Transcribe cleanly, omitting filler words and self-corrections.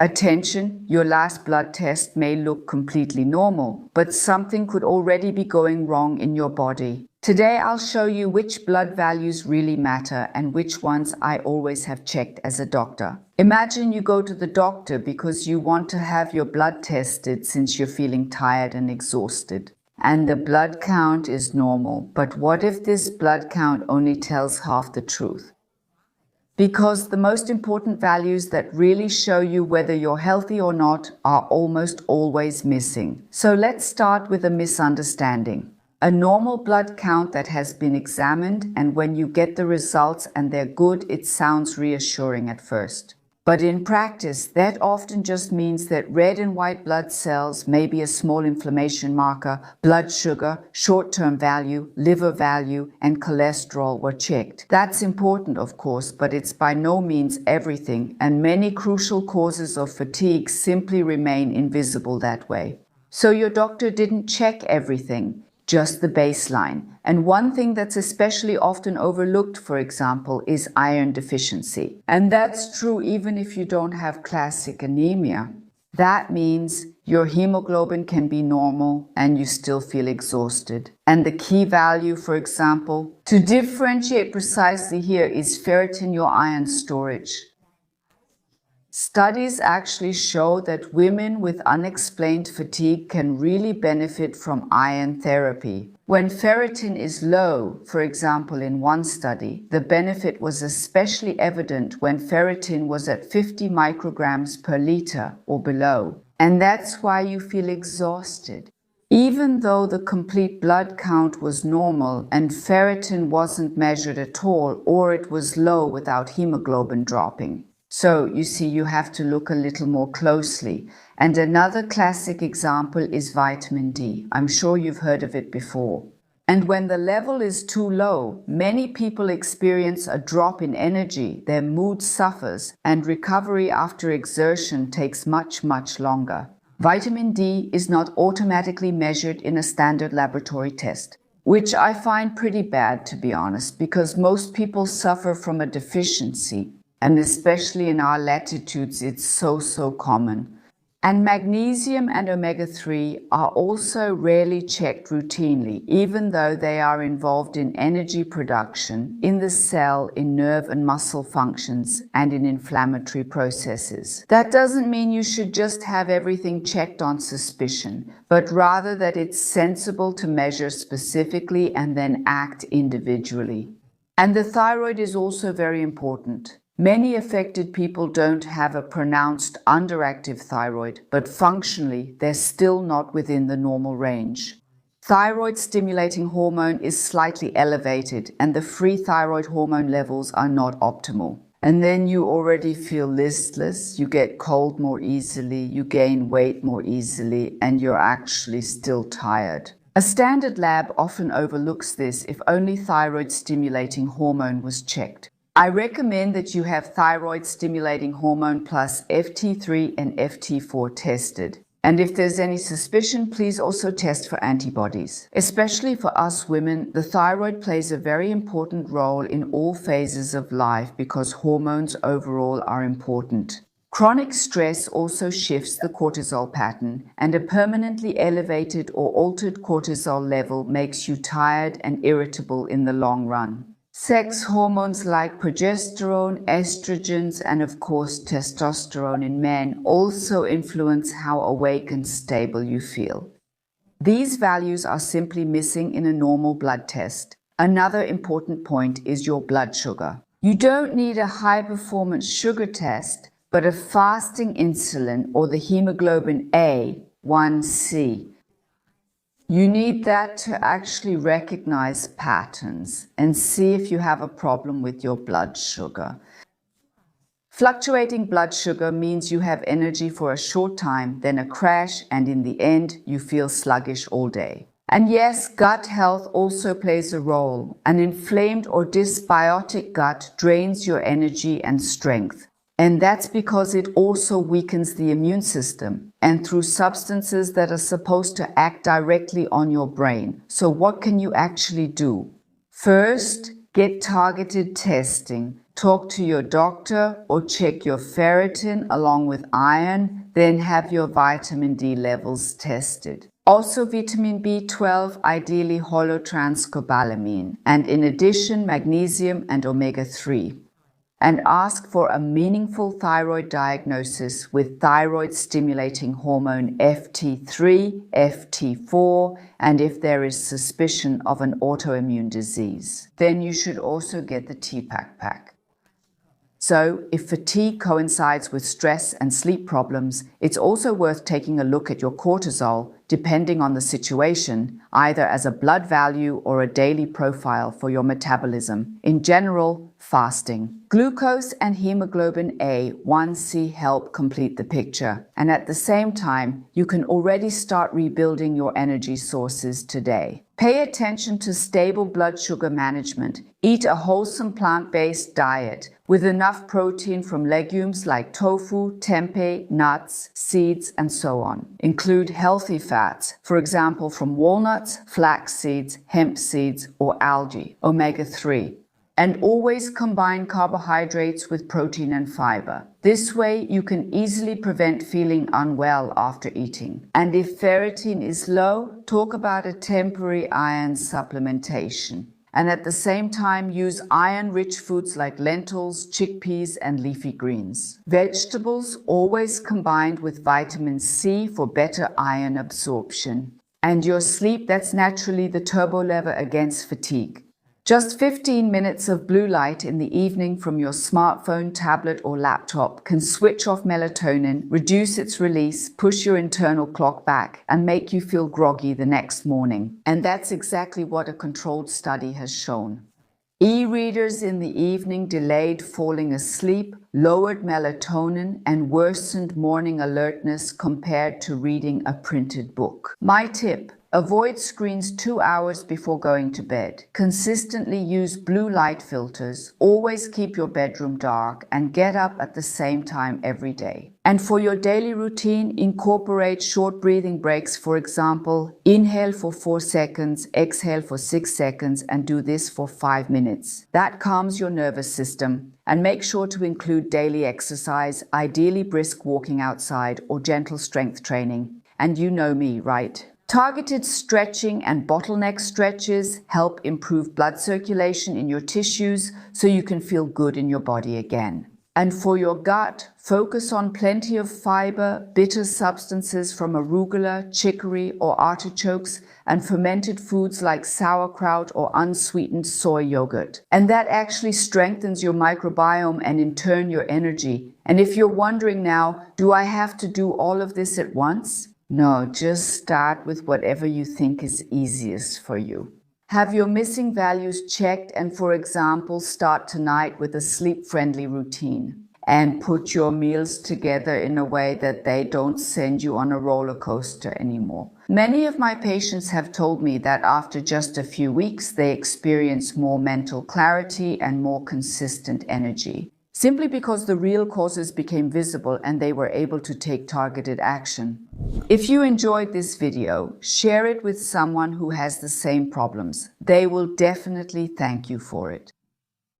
Attention, your last blood test may look completely normal, but something could already be going wrong in your body. Today I'll show you which blood values really matter and which ones I always have checked as a doctor. Imagine you go to the doctor because you want to have your blood tested since you're feeling tired and exhausted. And the blood count is normal. But what if this blood count only tells half the truth? Because the most important values that really show you whether you're healthy or not are almost always missing. So let's start with a misunderstanding. A normal blood count that has been examined, and when you get the results and they're good, it sounds reassuring at first. But in practice, that often just means that red and white blood cells, maybe a small inflammation marker, blood sugar, short-term value, liver value, and cholesterol were checked. That's important, of course, but it's by no means everything, and many crucial causes of fatigue simply remain invisible that way. So your doctor didn't check everything, just the baseline. And one thing that's especially often overlooked, for example, is iron deficiency. And that's true even if you don't have classic anemia. That means your hemoglobin can be normal and you still feel exhausted. And the key value, for example, to differentiate precisely here is ferritin, your iron storage. Studies actually show that women with unexplained fatigue can really benefit from iron therapy. When ferritin is low, for example in one study, the benefit was especially evident when ferritin was at 50 micrograms per liter or below. And that's why you feel exhausted. Even though the complete blood count was normal and ferritin wasn't measured at all, or it was low without hemoglobin dropping. So, you see, you have to look a little more closely. And another classic example is vitamin D. I'm sure you've heard of it before. And when the level is too low, many people experience a drop in energy, their mood suffers, and recovery after exertion takes much, much longer. Vitamin D is not automatically measured in a standard laboratory test, which I find pretty bad, to be honest, because most people suffer from a deficiency. And especially in our latitudes, it's so common. And magnesium and omega-3 are also rarely checked routinely, even though they are involved in energy production, in the cell, in nerve and muscle functions, and in inflammatory processes. That doesn't mean you should just have everything checked on suspicion, but rather that it's sensible to measure specifically and then act individually. And the thyroid is also very important. Many affected people don't have a pronounced underactive thyroid, but functionally, they're still not within the normal range. Thyroid-stimulating hormone is slightly elevated, and the free thyroid hormone levels are not optimal. And then you already feel listless, you get cold more easily, you gain weight more easily, and you're actually still tired. A standard lab often overlooks this if only thyroid-stimulating hormone was checked. I recommend that you have thyroid-stimulating hormone plus FT3 and FT4 tested. And if there's any suspicion, please also test for antibodies. Especially for us women, the thyroid plays a very important role in all phases of life because hormones overall are important. Chronic stress also shifts the cortisol pattern, and a permanently elevated or altered cortisol level makes you tired and irritable in the long run. Sex hormones like progesterone, estrogens, and of course testosterone in men also influence how awake and stable you feel. These values are simply missing in a normal blood test. Another important point is your blood sugar. You don't need a high-performance sugar test, but a fasting insulin or the hemoglobin A1C. You need that to actually recognize patterns and see if you have a problem with your blood sugar. Fluctuating blood sugar means you have energy for a short time, then a crash, and in the end, you feel sluggish all day. And yes, gut health also plays a role. An inflamed or dysbiotic gut drains your energy and strength. And that's because it also weakens the immune system and through substances that are supposed to act directly on your brain. So what can you actually do? First, get targeted testing. Talk to your doctor or check your ferritin along with iron, then have your vitamin D levels tested. Also vitamin B12, ideally holotranscobalamin, and in addition magnesium and omega-3. And ask for a meaningful thyroid diagnosis with thyroid stimulating hormone FT3, FT4, and if there is suspicion of an autoimmune disease. Then you should also get the TPAC pack. So, if fatigue coincides with stress and sleep problems, it's also worth taking a look at your cortisol, depending on the situation, either as a blood value or a daily profile for your metabolism. In general, fasting. Glucose and hemoglobin A1C help complete the picture, and at the same time, you can already start rebuilding your energy sources today. Pay attention to stable blood sugar management. Eat a wholesome plant-based diet with enough protein from legumes like tofu, tempeh, nuts, seeds, and so on. Include healthy fats, for example from walnuts, flax seeds, hemp seeds, or algae, omega-3. And always combine carbohydrates with protein and fiber. This way you can easily prevent feeling unwell after eating. And if ferritin is low, talk about a temporary iron supplementation. And at the same time, use iron-rich foods like lentils, chickpeas, and leafy greens. Vegetables always combined with vitamin C for better iron absorption. And your sleep, that's naturally the turbo lever against fatigue. Just 15 minutes of blue light in the evening from your smartphone, tablet, or laptop can switch off melatonin, reduce its release, push your internal clock back, and make you feel groggy the next morning. And that's exactly what a controlled study has shown. E-readers in the evening delayed falling asleep, lowered melatonin, and worsened morning alertness compared to reading a printed book. My tip: avoid screens 2 hours before going to bed. Consistently use blue light filters. Always keep your bedroom dark and get up at the same time every day. And for your daily routine, incorporate short breathing breaks. For example, inhale for 4 seconds, exhale for 6 seconds, and do this for 5 minutes. That calms your nervous system. And make sure to include daily exercise, ideally brisk walking outside or gentle strength training. And you know me, right? Targeted stretching and bottleneck stretches help improve blood circulation in your tissues so you can feel good in your body again. And for your gut, focus on plenty of fiber, bitter substances from arugula, chicory, or artichokes, and fermented foods like sauerkraut or unsweetened soy yogurt. And that actually strengthens your microbiome and in turn your energy. And if you're wondering now, do I have to do all of this at once? No, just start with whatever you think is easiest for you. Have your missing values checked and, for example, start tonight with a sleep-friendly routine. And put your meals together in a way that they don't send you on a roller coaster anymore. Many of my patients have told me that after just a few weeks, they experience more mental clarity and more consistent energy. Simply because the real causes became visible and they were able to take targeted action. If you enjoyed this video, share it with someone who has the same problems. They will definitely thank you for it.